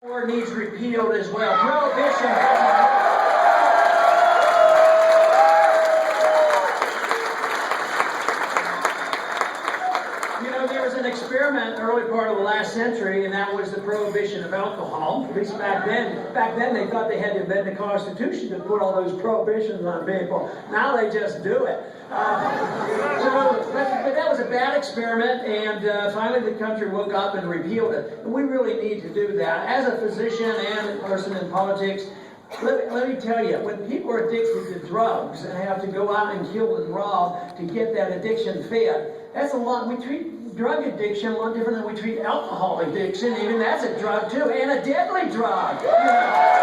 Or needs repealed as well. Prohibition. You know, there was an experiment early part of the last century, and that was the prohibition of alcohol. At least back then. Back then, they thought they had to invent the Constitution to put all those prohibitions on people. Now they just do it. But that was a bad experiment, and finally the country woke up and repealed it. And we really need to do that. As a physician and a person in politics, let me tell you, when people are addicted to drugs and have to go out and kill and rob to get that addiction fed, that's a lot. We treat drug addiction a lot different than we treat alcohol addiction. Even that's a drug too, and a deadly drug. You know.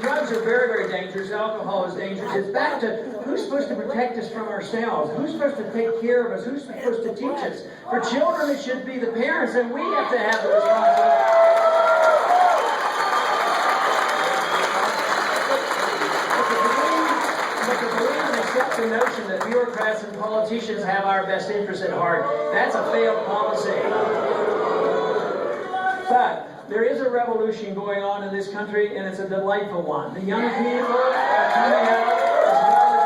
Drugs are very, very dangerous. Alcohol is dangerous. It's back to who's supposed to protect us from ourselves? Who's supposed to take care of us? Who's supposed to teach us? For children, it should be the parents, and we have to have the responsibility. But to believe and accept the notion that bureaucrats and politicians have our best interests at heart, that's a failed policy. But there is a revolution going on in this country, and it's a delightful one. The young people are coming out as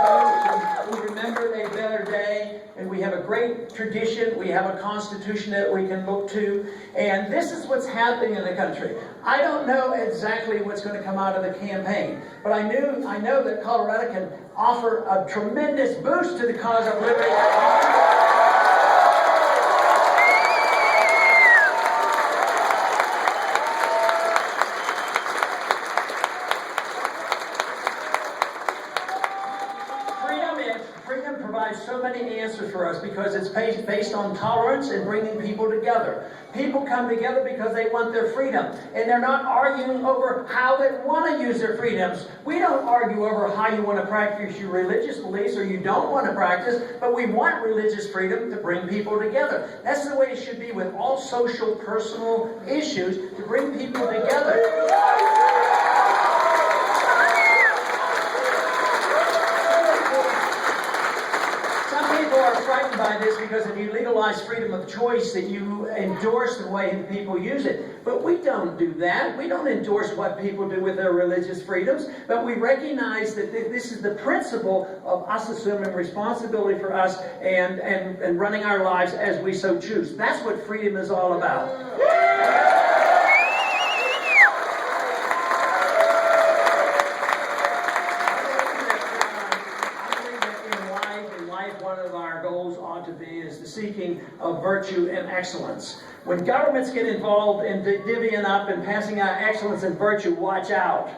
well as those who remember a better day, and we have a great tradition. We have a constitution that we can look to, and this is what's happening in the country. I don't know exactly what's going to come out of the campaign, but I know that Colorado can offer a tremendous boost to the cause of liberty. Freedom provides so many answers for us because it's based on tolerance and bringing people together. People come together because they want their freedom, and they're not arguing over how they want to use their freedoms. We don't argue over how you want to practice your religious beliefs or you don't want to practice, but we want religious freedom to bring people together. That's the way it should be with all social, personal issues, to bring people together. Frightened by this because if you legalize freedom of choice, that you endorse the way people use it. But we don't do that. We don't endorse what people do with their religious freedoms, but we recognize that this is the principle of us assuming responsibility for us and running our lives as we so choose. That's what freedom is all about. One of our goals ought to be is the seeking of virtue and excellence. When governments get involved in divvying up and passing out excellence and virtue, watch out.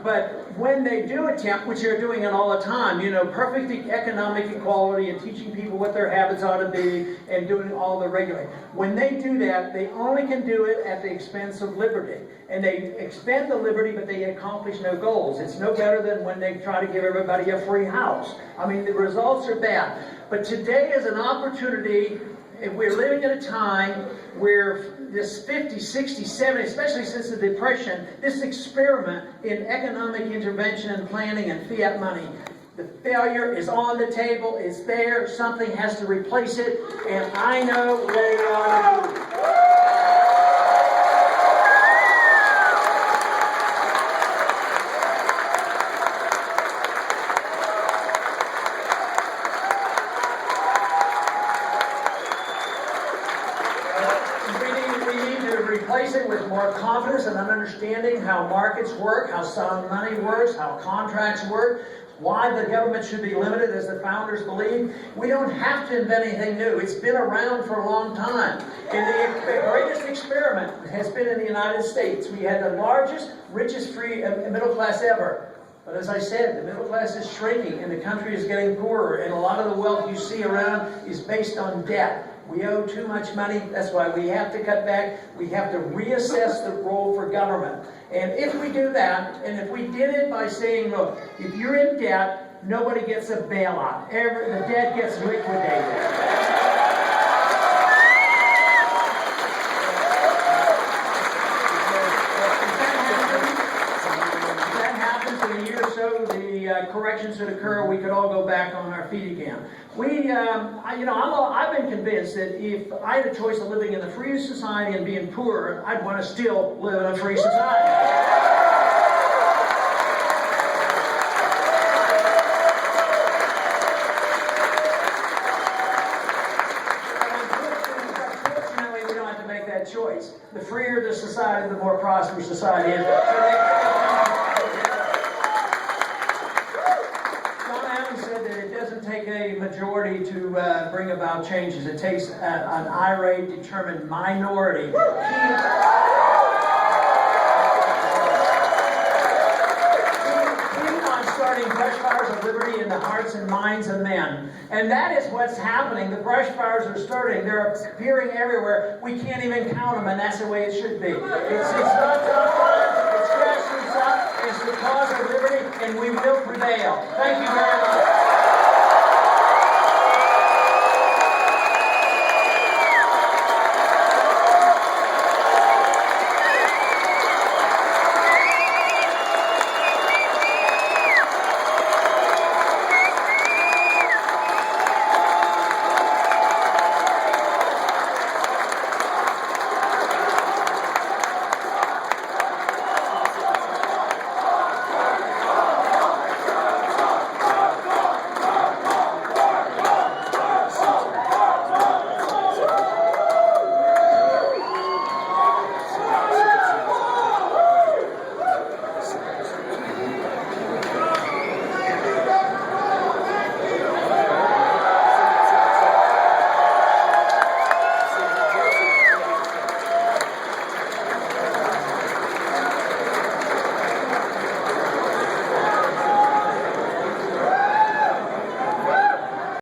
But when they do attempt, which they're doing it all the time, you know, perfect economic equality and teaching people what their habits ought to be and doing all the regulating. When they do that, they only can do it at the expense of liberty. And they expend the liberty, but they accomplish no goals. It's no better than when they try to give everybody a free house. I mean, the results are bad. But today is an opportunity. We're living at a time where this 50, 60, 70, especially since the Depression, this experiment in economic intervention and planning and fiat money, the failure is on the table, it's there, something has to replace it, and I know what we ought to do. Replace it with more confidence and an understanding how markets work, how sound money works, how contracts work, why the government should be limited as the founders believed. We don't have to invent anything new. It's been around for a long time. And the greatest experiment has been in the United States. We had the largest, richest free middle class ever. But as I said, the middle class is shrinking and the country is getting poorer. And a lot of the wealth you see around is based on debt. We owe too much money. That's why we have to cut back. We have to reassess the role for government. And if we do that, and if we did it by saying, look, if you're in debt, nobody gets a bailout. The debt gets liquidated. corrections that occur, we could all go back on our feet again. I've been convinced that if I had a choice of living in a free society and being poor, I'd want to still live in a free society. Choice. The freer the society, the more prosperous society is. John Adams said that it doesn't take a majority to bring about changes. It takes an irate, determined minority. Starting brush fires of liberty in the hearts and minds of men. And that is what's happening. The brush fires are starting. They're appearing everywhere. We can't even count them, and that's the way it should be. It's not top line, it's grassroots up, it's the cause of liberty, and we will prevail. Thank you very much.